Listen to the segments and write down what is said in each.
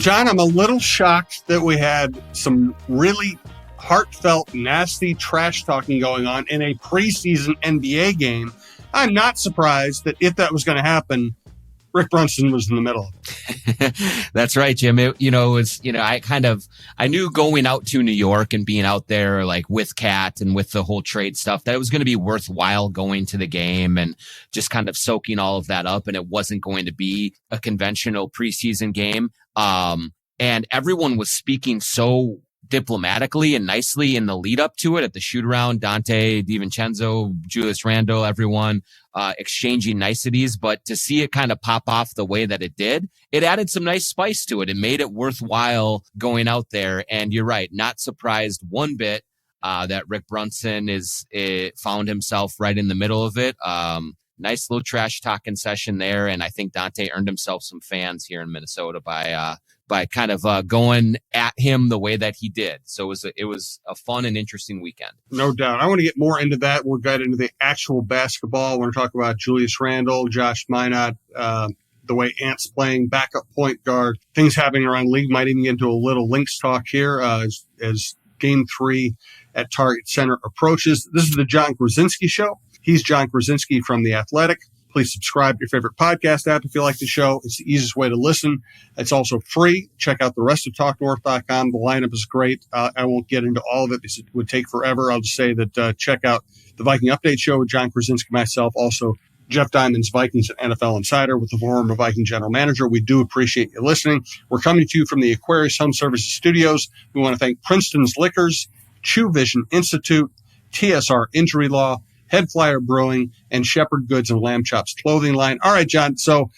John, I'm a little shocked that we had some really heartfelt, nasty trash talking going on in a preseason NBA game. I'm not surprised that if that was going to happen, Rick Brunson was in the middle of it. That's right, Jim. I knew going out to New York and being out there like with Kat and with the whole trade stuff that it was going to be worthwhile going to the game and just kind of soaking all of that up. And it wasn't going to be a conventional preseason game. And everyone was speaking so diplomatically and nicely in the lead up to it at the shoot around. Dante DiVincenzo, Julius Randle, everyone exchanging niceties. But to see it kind of pop off the way that it did, it added some nice spice to it. It made it worthwhile going out there. And you're right, not surprised one bit that Rick Brunson found himself right in the middle of it. Nice little trash talking session there. And I think Dante earned himself some fans here in Minnesota by kind of going at him the way that he did. So it was a fun and interesting weekend. No doubt. I want to get more into that. We'll get into the actual basketball. I want to talk about Julius Randle, Josh Minot, the way Ant's playing backup point guard, things happening around the league. Might even get into a little Lynx talk here as Game 3 at Target Center approaches. This is the John Krawczynski Show. He's John Krawczynski from The Athletic. Please subscribe to your favorite podcast app if you like the show. It's the easiest way to listen. It's also free. Check out the rest of TalkNorth.com. The lineup is great. I won't get into all of it because it would take forever. I'll just say that check out the Viking Update Show with John Krawczynski, myself, also Jeff Diamond's Vikings and NFL Insider with the former Viking general manager. We do appreciate you listening. We're coming to you from the Aquarius Home Services Studios. We want to thank Princeton's Liquors, Chew Vision Institute, TSR Injury Law, Head Flyer Brewing, and Shepherd Goods and Lamb Chops clothing line. All right, John. So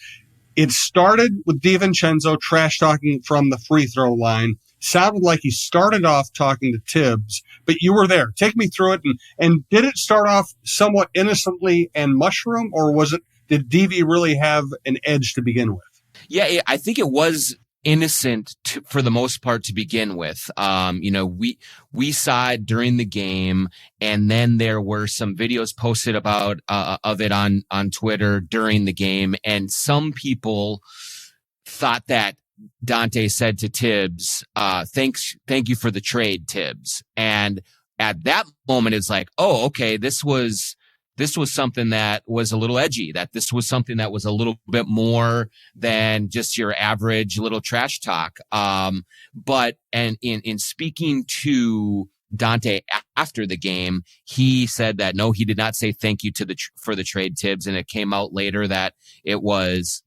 it started with DiVincenzo trash talking from the free throw line. Sounded like he started off talking to Tibbs, but you were there. Take me through it. And did it start off somewhat innocently and mushroom, or did DV really have an edge to begin with? Yeah, I think it was innocent for the most part to begin with. We saw it during the game, and then there were some videos posted about of it on Twitter during the game, and some people thought that Dante said to Tibbs, thank you for the trade, Tibbs. And at that moment, it's like, oh, okay, this was something that was a little edgy, that this was something that was a little bit more than just your average little trash talk. But in speaking to Dante after the game, he said that no, he did not say thank you for the trade, Tibbs. And it came out later that it was,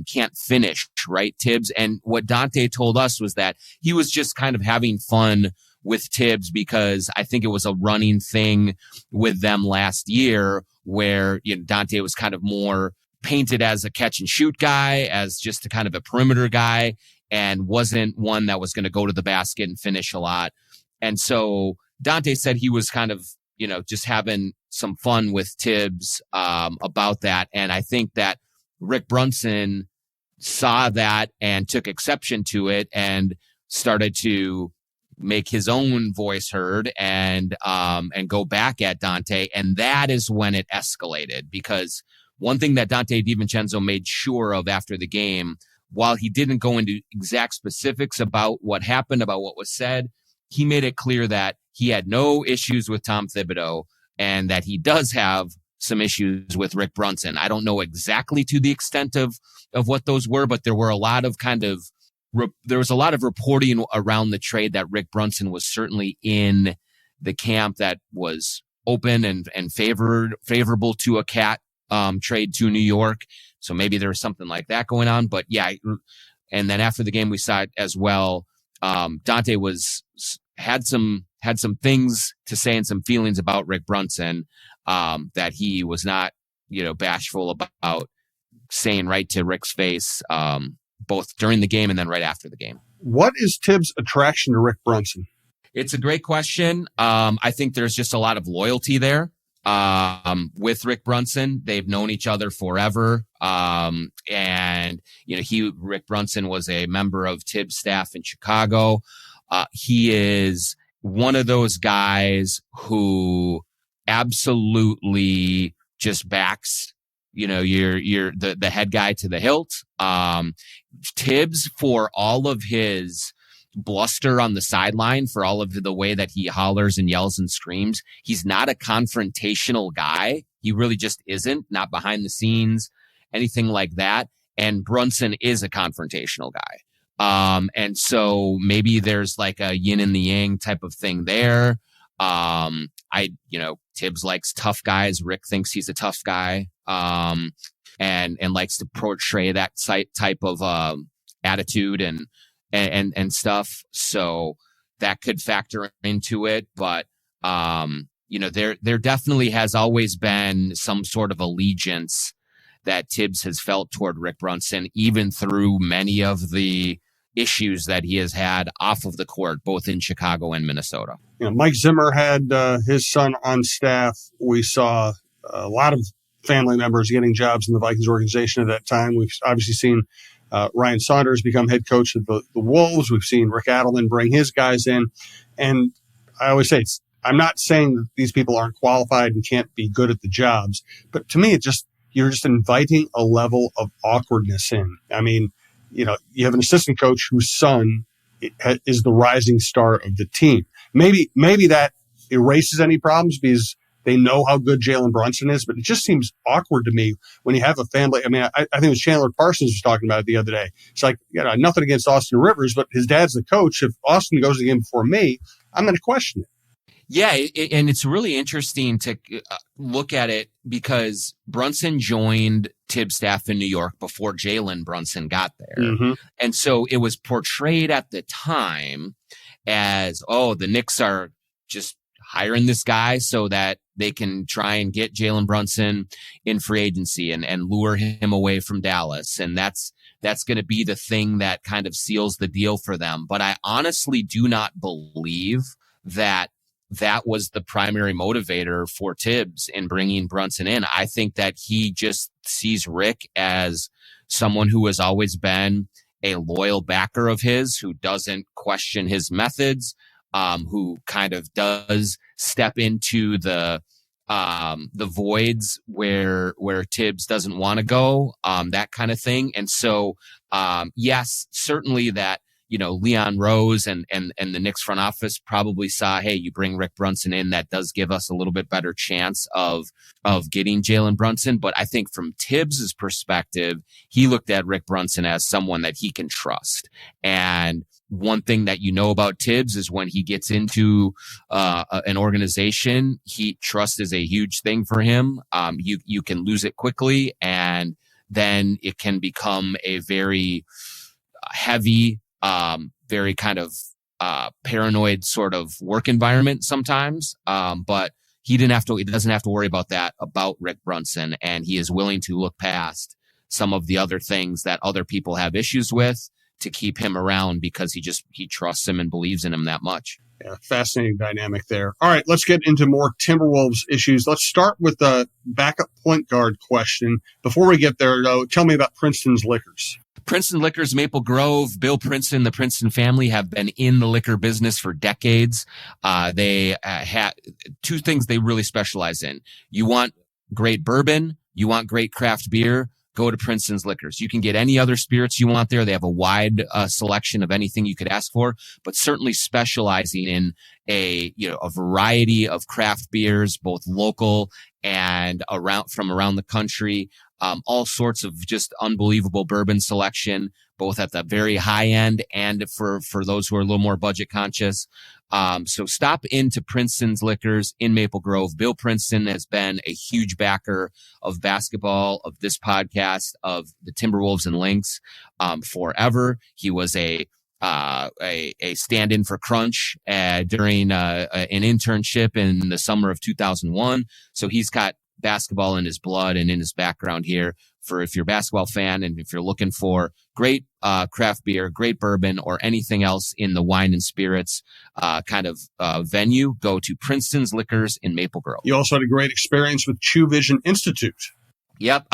can't finish, right, Tibbs? And what Dante told us was that he was just kind of having fun with Tibbs because I think it was a running thing with them last year where Dante was kind of more painted as a catch and shoot guy, as just a kind of a perimeter guy, and wasn't one that was going to go to the basket and finish a lot. And so Dante said he was kind of, just having some fun with Tibbs about that. And I think that Rick Brunson saw that and took exception to it and started to make his own voice heard and go back at Dante. And that is when it escalated, because one thing that Dante DiVincenzo made sure of after the game, while he didn't go into exact specifics about what happened, about what was said, he made it clear that he had no issues with Tom Thibodeau and that he does have some issues with Rick Brunson. I don't know exactly to the extent of what those were, but there were a lot of there was a lot of reporting around the trade that Rick Brunson was certainly in the camp that was open and favorable to a Cat trade to New York. So maybe there was something like that going on. But yeah, and then after the game, we saw it as well. Dante had some things to say and some feelings about Rick Brunson that he was not, bashful about saying right to Rick's face, both during the game and then right after the game. What is Tibbs' attraction to Rick Brunson? It's a great question. I think there's just a lot of loyalty there with Rick Brunson. They've known each other forever. And, Rick Brunson was a member of Tibbs' staff in Chicago. He is one of those guys who absolutely just backs you're the head guy to the hilt. Tibbs, for all of his bluster on the sideline, for all of the way that he hollers and yells and screams, he's not a confrontational guy. He really just isn't, not behind the scenes, anything like that. And Brunson is a confrontational guy. And so maybe there's like a yin and the yang type of thing there. Tibbs likes tough guys. Rick thinks he's a tough guy. And likes to portray that type of, attitude and stuff. So that could factor into it. But, there definitely has always been some sort of allegiance that Tibbs has felt toward Rick Brunson, even through many of the issues that he has had off of the court, both in Chicago and Minnesota. Mike Zimmer had his son on staff. We saw a lot of family members getting jobs in the Vikings organization at that time. We've obviously seen Ryan Saunders become head coach of the Wolves. We've seen Rick Adelman bring his guys in. And I always say, I'm not saying that these people aren't qualified and can't be good at the jobs, but to me, you're just inviting a level of awkwardness in. I mean, you have an assistant coach whose son is the rising star of the team. Maybe that erases any problems because they know how good Jalen Brunson is, but it just seems awkward to me when you have a family. I mean, I think it was Chandler Parsons was talking about it the other day. It's like, nothing against Austin Rivers, but his dad's the coach. If Austin goes to the game before me, I'm going to question it. Yeah, and it's really interesting to look at it because Brunson joined Tibbs' staff in New York before Jalen Brunson got there. Mm-hmm. And so it was portrayed at the time as, the Knicks are just hiring this guy so that they can try and get Jalen Brunson in free agency and lure him away from Dallas. And that's going to be the thing that kind of seals the deal for them. But I honestly do not believe that was the primary motivator for Tibbs in bringing Brunson in. I think that he just sees Rick as someone who has always been a loyal backer of his, who doesn't question his methods, who kind of does step into the voids where Tibbs doesn't want to go, that kind of thing. And so, yes, certainly that, Leon Rose and the Knicks front office probably saw, hey, you bring Rick Brunson in, that does give us a little bit better chance of getting Jalen Brunson. But I think from Tibbs's perspective, he looked at Rick Brunson as someone that he can trust. And one thing that about Tibbs is when he gets into an organization, trust is a huge thing for him. You can lose it quickly, and then it can become a very heavy, very kind of paranoid sort of work environment sometimes. But he doesn't have to worry about that about Rick Brunson, and he is willing to look past some of the other things that other people have issues with to keep him around because he trusts him and believes in him that much. Yeah, fascinating dynamic there. All right, let's get into more Timberwolves issues. Let's start with the backup point guard question. Before we get there, though, tell me about Princeton's Liquors. Princeton Liquors, Maple Grove, Bill Princeton, the Princeton family have been in the liquor business for decades. They have two things they really specialize in. You want great bourbon, you want great craft beer, go to Princeton's Liquors. You can get any other spirits you want there. They have a wide selection of anything you could ask for, but certainly specializing in a variety of craft beers, both local and from around the country. All sorts of just unbelievable bourbon selection, both at the very high end and for those who are a little more budget conscious. So stop into Princeton's Liquors in Maple Grove. Bill Princeton has been a huge backer of basketball, of this podcast, of the Timberwolves and Lynx, forever. He was a stand-in for Crunch during an internship in the summer of 2001. So he's got basketball in his blood and in his background here. For if you're a basketball fan and if you're looking for great craft beer, great bourbon, or anything else in the wine and spirits kind of venue, go to Princeton's Liquors in Maple Grove. You also had a great experience with True Vision Institute. Yep.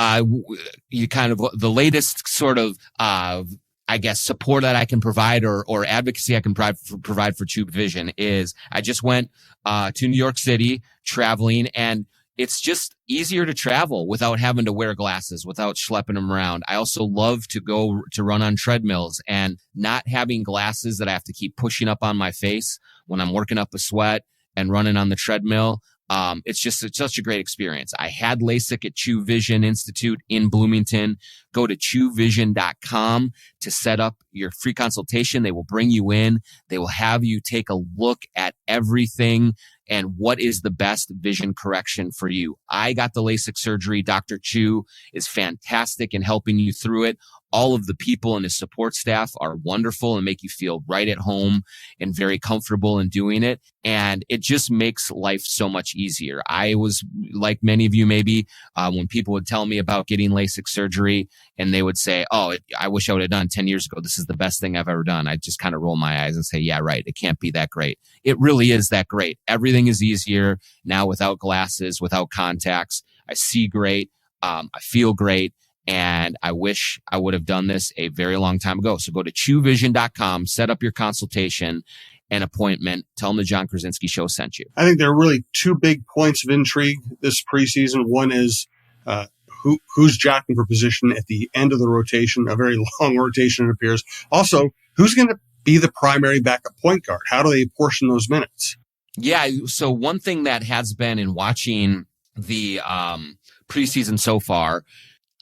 You kind of the latest sort of I guess support that I can provide or advocacy I can provide for True Vision is I just went to New York City traveling, and it's just easier to travel without having to wear glasses, without schlepping them around. I also love to go to run on treadmills, and not having glasses that I have to keep pushing up on my face when I'm working up a sweat and running on the treadmill. It's such a great experience. I had LASIK at True Vision Institute in Bloomington. Go to truevision.com to set up your free consultation. They will bring you in. They will have you take a look at everything and what is the best vision correction for you. I got the LASIK surgery. Dr. Chu is fantastic in helping you through it. All of the people and his support staff are wonderful and make you feel right at home and very comfortable in doing it. And it just makes life so much easier. I was like many of you, maybe, when people would tell me about getting LASIK surgery and they would say, oh, I wish I would have done 10 years ago. This is the best thing I've ever done. I just kind of roll my eyes and say, yeah, right. It can't be that great. It really is that great. Everything is easier now without glasses, without contacts. I see great. I feel great. And I wish I would have done this a very long time ago. So go to truevision.com, set up your consultation and appointment. Tell them the John Krawczynski Show sent you. I think there are really two big points of intrigue this preseason. One is who's jockeying for position at the end of the rotation, a very long rotation, it appears. Also, who's going to be the primary backup point guard? How do they portion those minutes? Yeah, so one thing that has been in watching the preseason so far,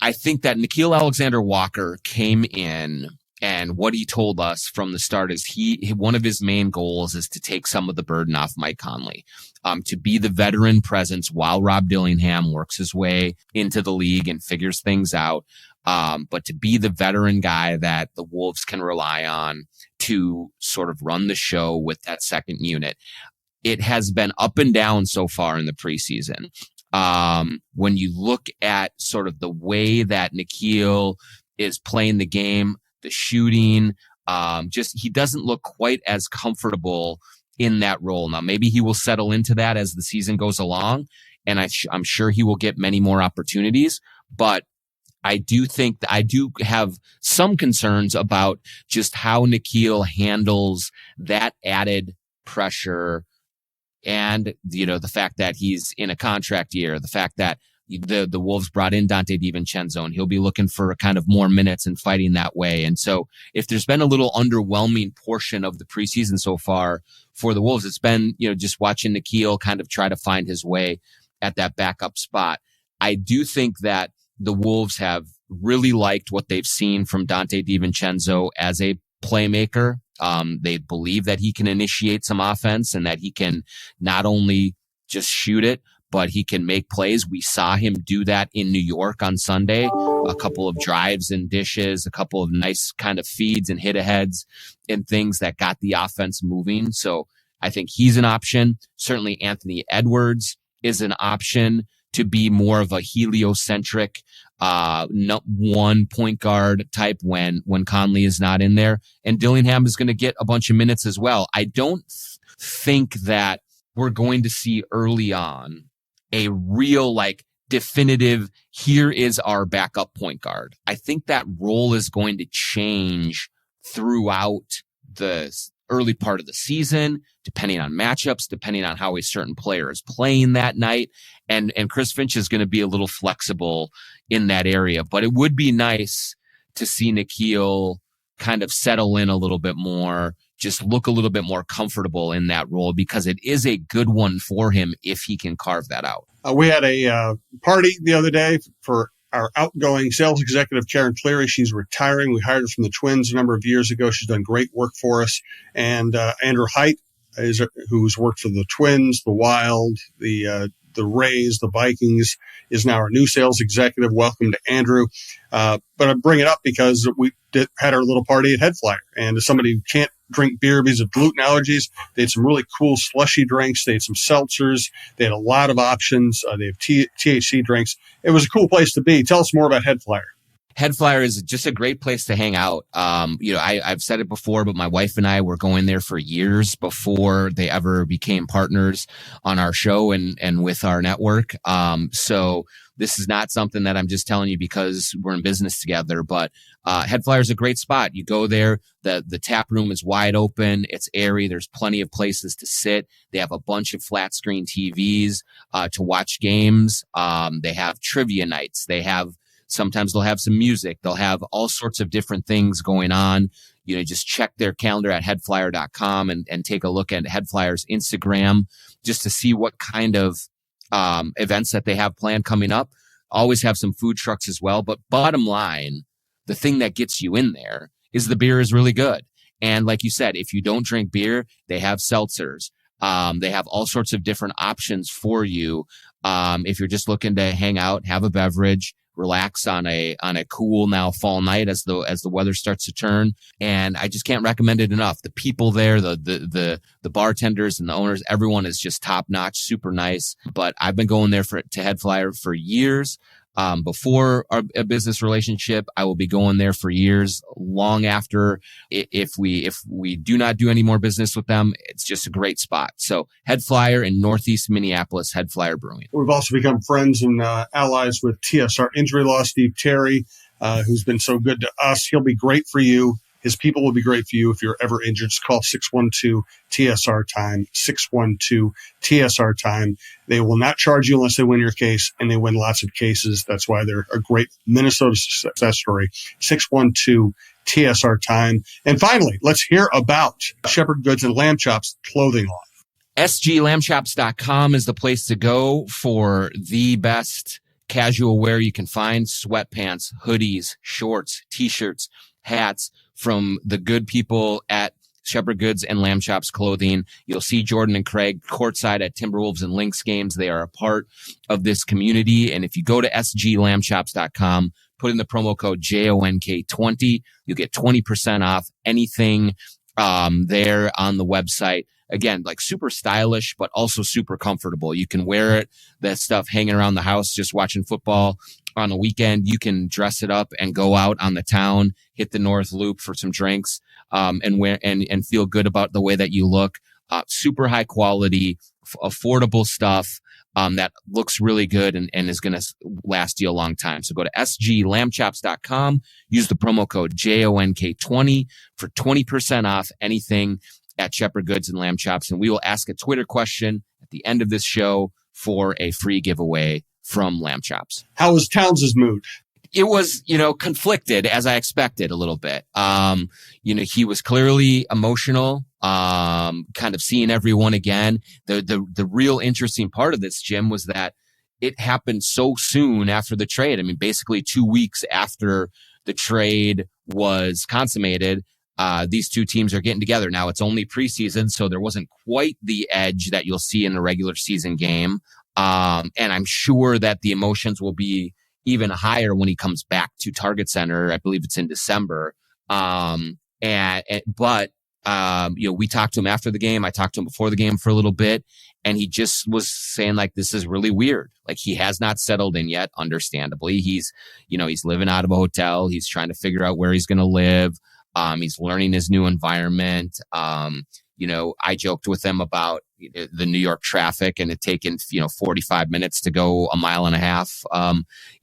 I think that Nickeil Alexander-Walker came in, and what he told us from the start is one of his main goals is to take some of the burden off Mike Conley, to be the veteran presence while Rob Dillingham works his way into the league and figures things out. But to be the veteran guy that the Wolves can rely on to sort of run the show with that second unit. It has been up and down so far in the preseason. When you look at sort of the way that Nickeil is playing the game, the shooting, he doesn't look quite as comfortable in that role. Now, maybe he will settle into that as the season goes along, and I'm sure he will get many more opportunities, but I do think that I do have some concerns about just how Nickeil handles that added pressure. And, the fact that he's in a contract year, the fact that the Wolves brought in Dante DiVincenzo, and he'll be looking for kind of more minutes and fighting that way. And so if there's been a little underwhelming portion of the preseason so far for the Wolves, it's been, just watching Nickeil kind of try to find his way at that backup spot. I do think that the Wolves have really liked what they've seen from Dante DiVincenzo as a playmaker. They believe that he can initiate some offense and that he can not only just shoot it, but he can make plays. We saw him do that in New York on Sunday, a couple of drives and dishes, a couple of nice kind of feeds and hit aheads and things that got the offense moving. So I think he's an option. Certainly Anthony Edwards is an option to be more of a heliocentric one point guard type when Conley is not in there. And Dillingham is going to get a bunch of minutes as well. I don't think that we're going to see early on a real definitive, here is our backup point guard. I think that role is going to change throughout the early part of the season, depending on matchups, depending on how a certain player is playing that night. And Chris Finch is going to be a little flexible in that area. But it would be nice to see Nickeil kind of settle in a little bit more, just look a little bit more comfortable in that role, because it is a good one for him if he can carve that out. We had a party the other day for our outgoing sales executive, Karen Cleary. She's retiring. We hired her from the Twins a number of years ago. She's done great work for us. And Andrew Height, who's worked for the Twins, the Wild, the Rays, the Vikings, is now our new sales executive. Welcome to Andrew. But I bring it up because we had our little party at Head Flyer. And as somebody who can't drink beer because of gluten allergies, they had some really cool slushy drinks. They had some seltzers. They had a lot of options. They have THC drinks. It was a cool place to be. Tell us more about Head Flyer. Head Flyer is just a great place to hang out. I've said it before, but my wife and I were going there for years before they ever became partners on our show and with our network. So this is not something that I'm just telling you because we're in business together, but Head Flyer is a great spot. You go there, the tap room is wide open. It's airy. There's plenty of places to sit. They have a bunch of flat screen TVs to watch games. They have trivia nights. Sometimes they'll have some music. They'll have all sorts of different things going on. Just check their calendar at headflyer.com and take a look at Headflyer's Instagram just to see what kind of events that they have planned coming up. Always have some food trucks as well. But bottom line, the thing that gets you in there is the beer is really good. And like you said, if you don't drink beer, they have seltzers. They have all sorts of different options for you. If you're just looking to hang out, have a beverage, relax on a cool now fall night as the weather starts to turn. And I just can't recommend it enough. The people there, the bartenders and the owners, everyone is just top notch, super nice. But I've been going there to Head Flyer for years. Before a business relationship, I will be going there for years, long after. If we do not do any more business with them, it's just a great spot. So Head Flyer in Northeast Minneapolis, Head Flyer Brewing. We've also become friends and allies with TSR Injury Law, Steve Terry, who's been so good to us. He'll be great for you. His people will be great for you if you're ever injured. Just call 612-TSR-TIME, 612-TSR-TIME. They will not charge you unless they win your case, and they win lots of cases. That's why they're a great Minnesota success story. 612-TSR-TIME. And finally, let's hear about Shepherd Goods and Lamb Chops clothing line. sglambchops.com is the place to go for the best casual wear you can find. Sweatpants, hoodies, shorts, t-shirts, hats from the good people at Shepherd Goods and Lamb Chops Clothing. You'll see Jordan and Craig courtside at Timberwolves and Lynx games. They are a part of this community. And if you go to sglambchops.com, put in the promo code JONK20, you'll get 20% off anything there on the website. Again, like super stylish, but also super comfortable. You can wear it, that stuff hanging around the house, just watching football on the weekend. You can dress it up and go out on the town, hit the North Loop for some drinks, and wear and feel good about the way that you look. Super high quality, affordable stuff that looks really good and is going to last you a long time. So go to sglambchops.com, use the promo code JONK20 for 20% off anything at Shepherd Goods and Lamb Chops. And we will ask a Twitter question at the end of this show for a free giveaway from Lamb Chops. How was Towns' mood? It was, conflicted as I expected a little bit. He was clearly emotional, kind of seeing everyone again. The real interesting part of this, Jim, was that it happened so soon after the trade. I mean, basically 2 weeks after the trade was consummated. These two teams are getting together. Now it's only preseason, so there wasn't quite the edge that you'll see in a regular season game. And I'm sure that the emotions will be even higher when he comes back to Target Center. I believe it's in December. But we talked to him after the game. I talked to him before the game for a little bit, and he just was saying like, this is really weird. Like he has not settled in yet. Understandably, he's living out of a hotel. He's trying to figure out where he's going to live. He's learning his new environment. I joked with him about the New York traffic and it taking, 45 minutes to go a mile and a half,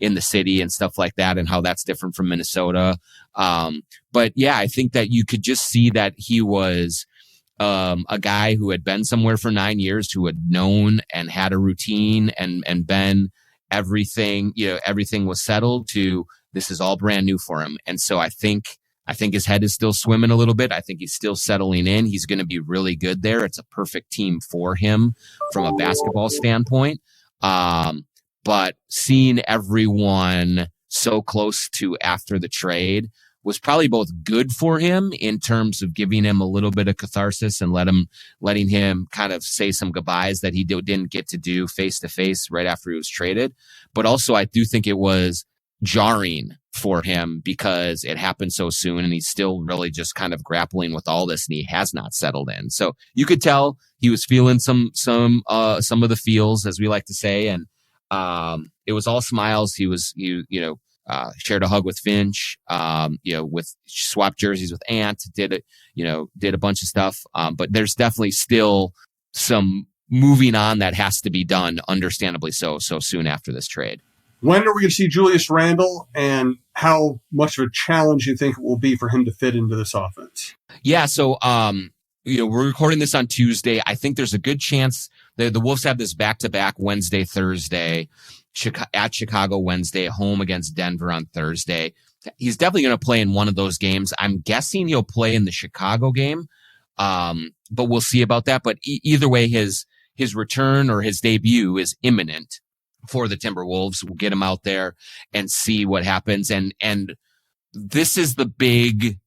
in the city and stuff like that and how that's different from Minnesota. But yeah, I think that you could just see that he was, a guy who had been somewhere for 9 years, who had known and had a routine and been everything was settled to this is all brand new for him. And so I think his head is still swimming a little bit. I think he's still settling in. He's going to be really good there. It's a perfect team for him from a basketball standpoint. But seeing everyone so close to after the trade was probably both good for him in terms of giving him a little bit of catharsis and letting him kind of say some goodbyes that he didn't get to do face to face right after he was traded. But also I do think it was jarring for him because it happened so soon and he's still really just kind of grappling with all this and he has not settled in. So you could tell he was feeling some of the feels, as we like to say. And, it was all smiles. He was, shared a hug with Finch, with swapped jerseys with Ant, did a bunch of stuff. But there's definitely still some moving on that has to be done, understandably so soon after this trade. When are we going to see Julius Randle, and how much of a challenge do you think it will be for him to fit into this offense? Yeah, so we're recording this on Tuesday. I think there's a good chance the Wolves have this back-to-back Wednesday, Thursday, at Chicago Wednesday, home against Denver on Thursday. He's definitely going to play in one of those games. I'm guessing he'll play in the Chicago game, but we'll see about that. But either way, his return or his debut is imminent for the Timberwolves. We'll get him out there and see what happens. And this is the big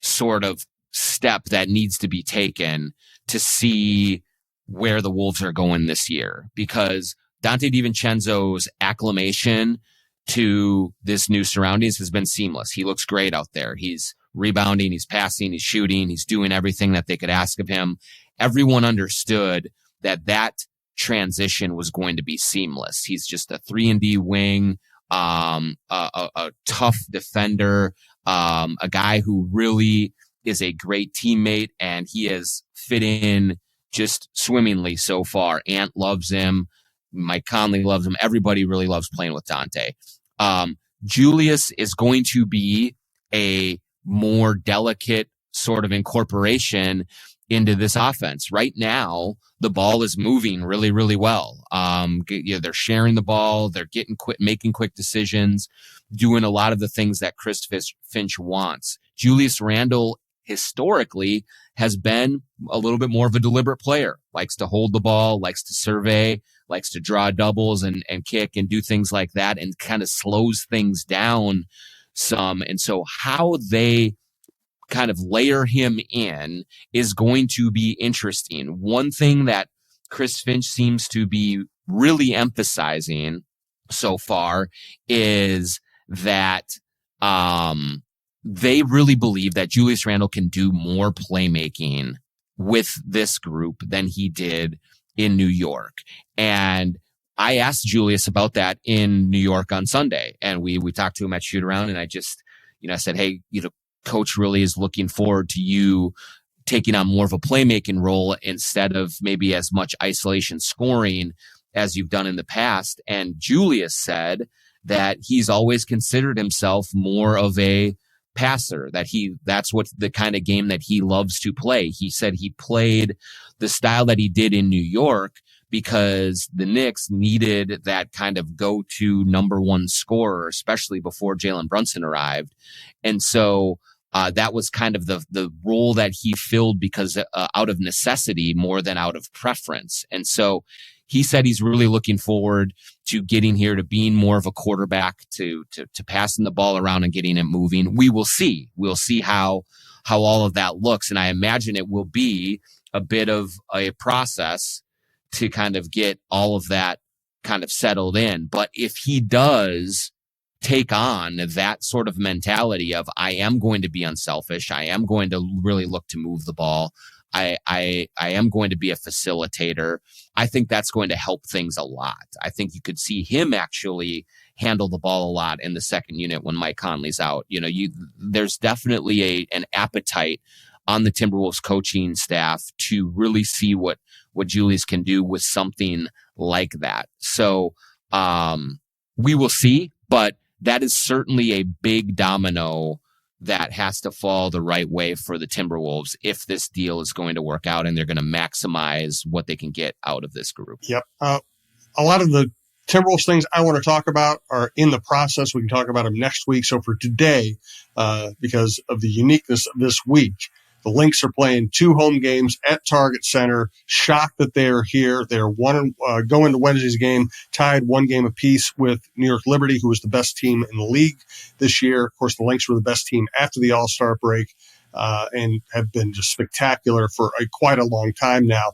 sort of step that needs to be taken to see where the Wolves are going this year, because Dante DiVincenzo's acclimation to this new surroundings has been seamless. He looks great out there. He's rebounding, he's passing, he's shooting, he's doing everything that they could ask of him. Everyone understood that transition was going to be seamless. He's just a 3-and-D wing, a tough defender, a guy who really is a great teammate, and he has fit in just swimmingly so far. Ant loves him. Mike Conley loves him. Everybody really loves playing with Dante. Julius is going to be a more delicate sort of incorporation into this offense. Right now, the ball is moving really, really well. They're sharing the ball. They're making quick decisions, doing a lot of the things that Chris Finch wants. Julius Randle historically has been a little bit more of a deliberate player, likes to hold the ball, likes to survey, likes to draw doubles and kick and do things like that, and kind of slows things down some. And so how they kind of layer him in is going to be interesting. One thing that Chris Finch seems to be really emphasizing so far is that they really believe that Julius Randle can do more playmaking with this group than he did in New York. And I asked Julius about that in New York on Sunday, and we talked to him at shoot around, and I just, I said, hey, coach really is looking forward to you taking on more of a playmaking role instead of maybe as much isolation scoring as you've done in the past. And Julius said that he's always considered himself more of a passer, that's what the kind of game that he loves to play. He said he played the style that he did in New York because the Knicks needed that kind of go-to number one scorer, especially before Jalen Brunson arrived. And so that was kind of the role that he filled because out of necessity more than out of preference. And so he said he's really looking forward to getting here, to being more of a quarterback, to passing the ball around and getting it moving. We will see. We'll see how all of that looks. And I imagine it will be a bit of a process to kind of get all of that kind of settled in. But if he does take on that sort of mentality of, I am going to be unselfish, I am going to really look to move the ball, I am going to be a facilitator, I think that's going to help things a lot. I think you could see him actually handle the ball a lot in the second unit when Mike Conley's out. There's definitely an appetite on the Timberwolves coaching staff to really see what Julius can do with something like that. So we will see, but that is certainly a big domino that has to fall the right way for the Timberwolves if this deal is going to work out and they're going to maximize what they can get out of this group. Yep. A lot of the Timberwolves things I want to talk about are in the process. We can talk about them next week. So for today, because of the uniqueness of this week, the Lynx are playing 2 home games at Target Center. Shocked that they're here. They're going to Wednesday's game, tied 1 game apiece with New York Liberty, who was the best team in the league this year. Of course, the Lynx were the best team after the All-Star break and have been just spectacular for quite a long time now.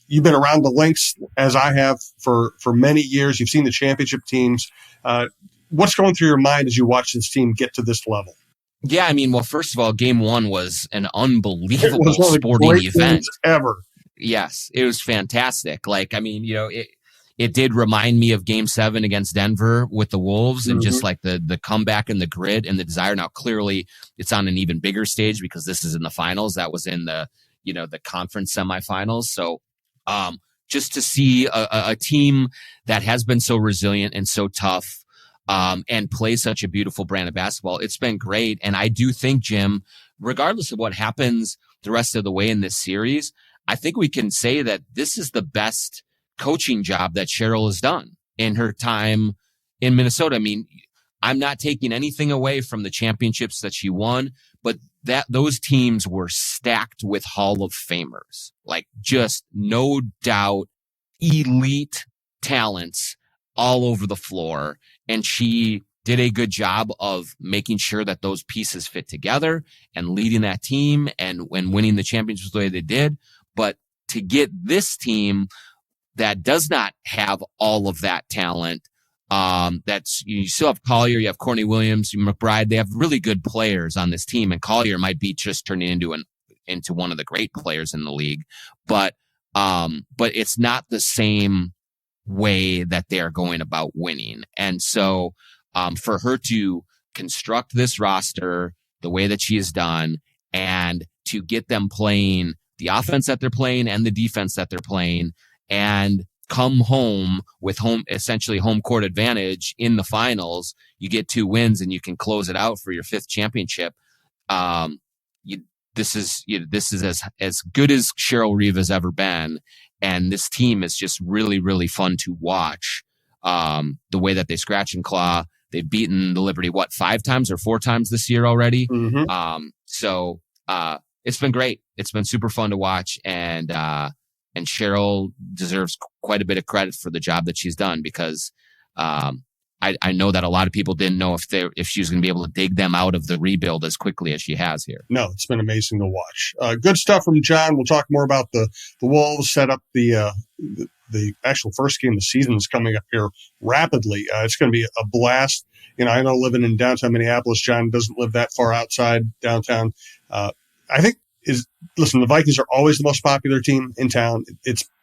You've been around the Lynx, as I have, for many years. You've seen the championship teams. What's going through your mind as you watch this team get to this level? Yeah, I mean, well, first of all, game 1 was an unbelievable sporting event ever. Yes, it was fantastic. Like, I mean, it did remind me of Game 7 against Denver with the Wolves, and just like the comeback and the grit and the desire. Now, clearly, it's on an even bigger stage because this is in the finals. That was in the conference semifinals. So, just to see a team that has been so resilient and so tough, and play such a beautiful brand of basketball, it's been great. And I do think, Jim, regardless of what happens the rest of the way in this series, I think we can say that this is the best coaching job that Cheryl has done in her time in Minnesota. I mean, I'm not taking anything away from the championships that she won, but those teams were stacked with Hall of Famers, like just no doubt elite talents all over the floor. And she did a good job of making sure that those pieces fit together and leading that team and winning the championships the way they did. But to get this team that does not have all of that talent, you still have Collier, you have Courtney Williams, McBride. They have really good players on this team, and Collier might be just turning into one of the great players in the league. But it's not the same way that they are going about winning. And so, for her to construct this roster the way that she has done, and to get them playing the offense that they're playing and the defense that they're playing, and come home with essentially home court advantage in the finals, you get 2 wins and you can close it out for your 5th championship. This is as good as Cheryl Reeve has ever been. And this team is just really, really fun to watch. The way that they scratch and claw. They've beaten the Liberty, 5 times or 4 times this year already. So it's been great. It's been super fun to watch. And Cheryl deserves quite a bit of credit for the job that she's done, because I know that a lot of people didn't know if she was going to be able to dig them out of the rebuild as quickly as she has here. No, it's been amazing to watch. Good stuff from John. We'll talk more about the Wolves. Set up the actual first game of the season is coming up here rapidly. It's going to be a blast. I know living in downtown Minneapolis, John doesn't live that far outside downtown. I think the Vikings are always the most popular team in town.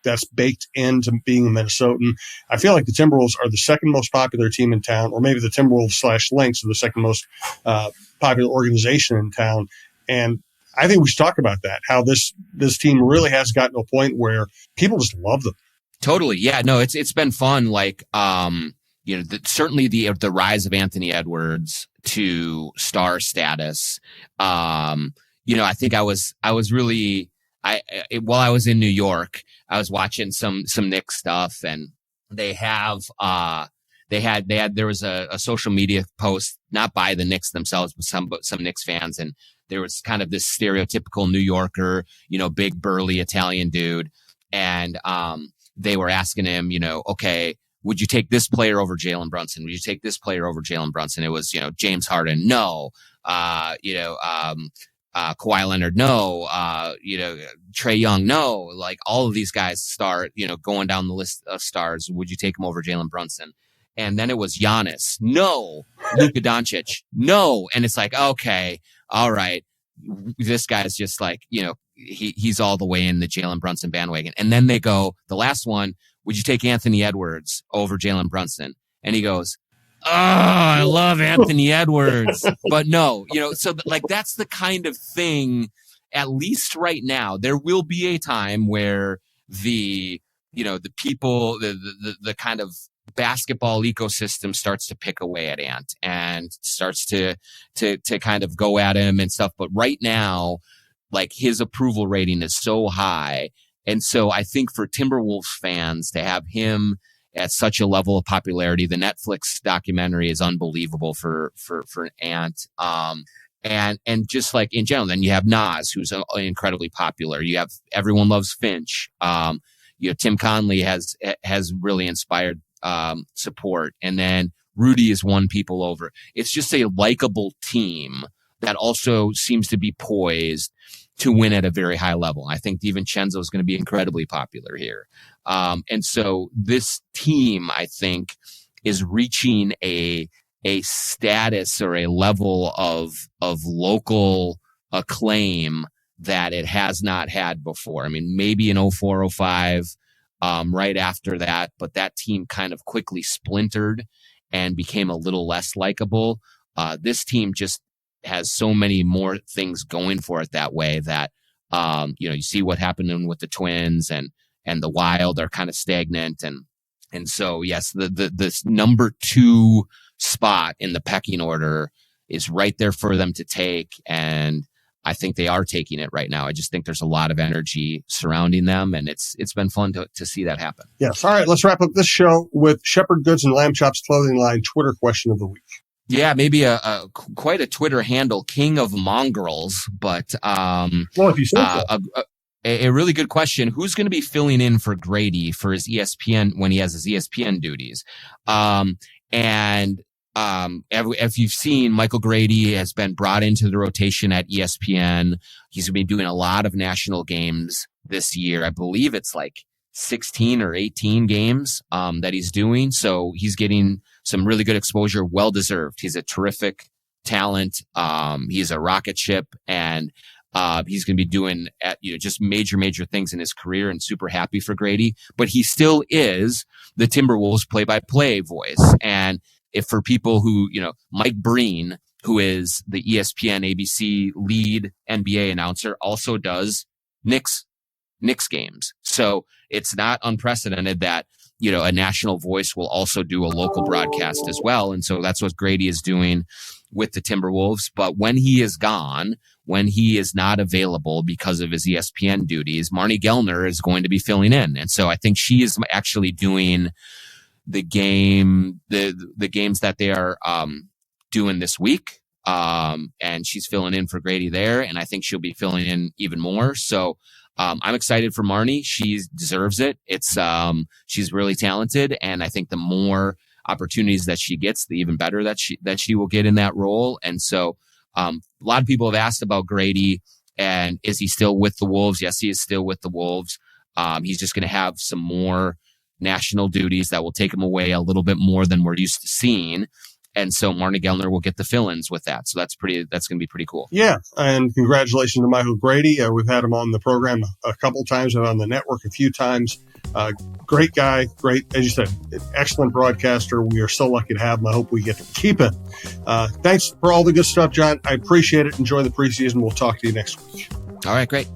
That's baked into being a Minnesotan. I feel like the Timberwolves are the second most popular team in town, or maybe the Timberwolves / Lynx are the second most popular organization in town. And I think we should talk about that, how this team really has gotten to a point where people just love them. Totally. Yeah, no, it's been fun. Like, certainly the rise of Anthony Edwards to star status. I think I was really, while I was in New York, I was watching some Knicks stuff, and there was a social media post, not by the Knicks themselves, but some Knicks fans. And there was kind of this stereotypical New Yorker, big burly Italian dude. And, they were asking him, okay, would you take this player over Jalen Brunson? Would you take this player over Jalen Brunson? It was, James Harden. No. Kawhi Leonard, no. Trae Young, no. Like, all of these guys start, going down the list of stars. Would you take him over Jalen Brunson? And then it was Giannis, no. Luka Doncic, no. And it's like, okay, all right. This guy's just like, he's all the way in the Jalen Brunson bandwagon. And then they go, the last one, would you take Anthony Edwards over Jalen Brunson? And he goes, oh, I love Anthony Edwards. But no, so like, that's the kind of thing, at least right now, there will be a time where the people, the kind of basketball ecosystem starts to pick away at Ant and starts to kind of go at him and stuff. But right now, like, his approval rating is so high. And so I think for Timberwolves fans to have him at such a level of popularity, the Netflix documentary is unbelievable for Ant. And just like in general, then you have Nas, who's incredibly popular. You have Everyone Loves Finch. Tim Conley has really inspired support. And then Rudy has won people over. It's just a likable team that also seems to be poised to win at a very high level. I think DiVincenzo is going to be incredibly popular here. And so this team, I think, is reaching a status or a level of local acclaim that it has not had before. I mean, maybe in 04, 05, right after that, but that team kind of quickly splintered and became a little less likable. This team just has so many more things going for it that way that, you see what happened with the Twins and the Wild are kind of stagnant. And so, yes, the number 2 spot in the pecking order is right there for them to take. And I think they are taking it right now. I just think there's a lot of energy surrounding them, and it's been fun to see that happen. Yes. All right. Let's wrap up this show with Shepherd Goods and Lamb Chops Clothing Line Twitter question of the week. Yeah, maybe quite a Twitter handle, King of Mongrels, but well, if you say so. A really good question. Who's going to be filling in for Grady for his ESPN when he has his ESPN duties? If you've seen, Michael Grady has been brought into the rotation at ESPN. He's been doing a lot of national games this year. I believe it's like 16 or 18 games that he's doing. So he's getting some really good exposure, well-deserved. He's a terrific talent. He's a rocket ship, and he's going to be doing just major things in his career, and super happy for Grady. But he still is the Timberwolves play-by-play voice. And if for people who, Mike Breen, who is the ESPN ABC lead NBA announcer, also does Knicks games. So it's not unprecedented that, a national voice will also do a local broadcast as well. And so that's what Grady is doing with the Timberwolves. But when he is gone, when he is not available because of his ESPN duties, Marnie Gellner is going to be filling in. And so I think she is actually doing the games that they are doing this week. And she's filling in for Grady there. And I think she'll be filling in even more. So I'm excited for Marnie. She deserves it. She's really talented. And I think the more opportunities that she gets, the even better that she will get in that role. And so a lot of people have asked about Grady and is he still with the Wolves? Yes, he is still with the Wolves. He's just going to have some more national duties that will take him away a little bit more than we're used to seeing. And so Marnie Gellner will get the fill-ins with that. So that's going to be pretty cool. Yeah. And congratulations to Michael Grady. We've had him on the program a couple times and on the network a few times. Great guy. Great, as you said, excellent broadcaster. We are so lucky to have him. I hope we get to keep him. Thanks for all the good stuff, John. I appreciate it. Enjoy the preseason. We'll talk to you next week. All right, great.